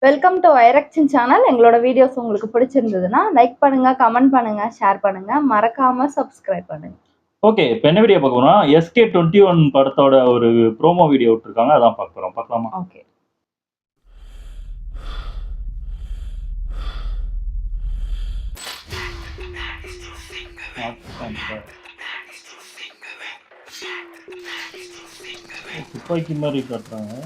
Welcome to வைரக்ஷன் channel. எங்களோட videos உங்களுக்கு பிடிச்சிருந்ததுன்னா லைக் பண்ணுங்க, கமெண்ட் பண்ணுங்க, ஷேர் பண்ணுங்க, மறக்காம சப்ஸ்கிரைப் பண்ணுங்க. ஓகே, இப்போ என்ன வீடியோ பார்க்க போறோம்னா SK21 படத்தோட ஒரு ப்ரோமோ வீடியோ விட்டுருக்காங்க. அதான் பார்க்க போறோம். பார்க்கலாமா? ஓகே. துப்பாக்கி மாதிரி காட்டுறாங்க.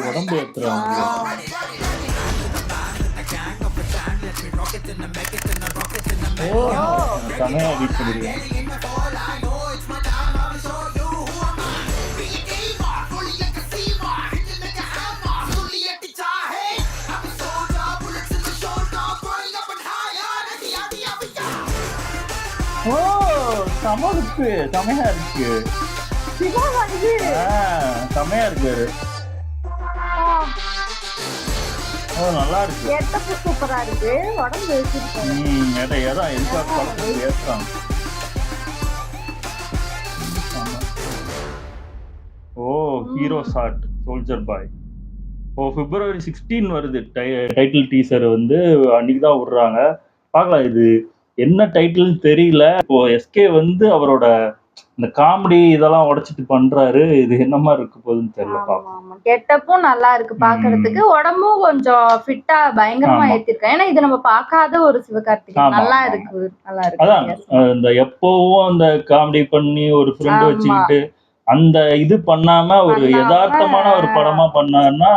உடம்பு ஏற்றுறாங்க. செமையா எடிட் பண்ணிருக்கேன். ஓ செம இருக்கு, செமையா இருக்கு, செமையா இருக்கு. ஓ நல்லா இருக்கு, சூப்பரா இருக்கு. உடம்பு ஏத்துறாங்க. ஓ ஹீரோ ஷாட் சோல்ஜர் பாய். ஓ February 16 வருது டைட்டில் டீசர் வந்து அன்னைக்கு தான் விடுறாங்க. பார்க்கலாம், இது என்ன டைட்டில் தெரியல. இப்போ எஸ்கே வந்து அவரோட இந்த காமெடி இதெல்லாம் உடைச்சிட்டு பண்றாரு. இது என்ன மாதிரி இருக்கு போகுதுன்னு தெரியல. கெட்டப்பும் நல்லா இருக்கு பாக்குறதுக்கு, உடம்பும் கொஞ்சம் ஃபிட்டா பயங்கரமா ஏத்திருக்கேன். ஏன்னா இது நம்ம பார்க்காத ஒரு சிவகார்த்திகேயன். நல்லா இருக்கு, நல்லா இருக்கு. அதான் இந்த எப்பவும் அந்த காமெடி பண்ணி ஒரு ஃப்ரெண்ட் வச்சுக்கிட்டு அந்த இது பண்ணாம ஒரு யதார்த்தமான ஒரு படமா பண்ணாருன்னா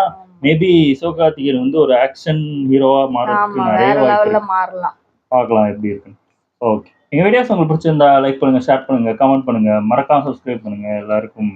மேபி சிவகார்த்திகேயன் வந்து ஒரு ஆக்ஷன் ஹீரோவா மாறதுக்கு நிறைய வாய்ப்பு மாறலாம். பார்க்கலாம் எப்படி இருக்குன்னு. ஓகே, எங்க வீடியோஸ் உங்களுக்கு பிடிச்சிருந்தா லைக் பண்ணுங்க, ஷேர் பண்ணுங்க, கமெண்ட் பண்ணுங்க, மறக்காம சப்ஸ்கிரைப் பண்ணுங்க. எல்லாருக்கும்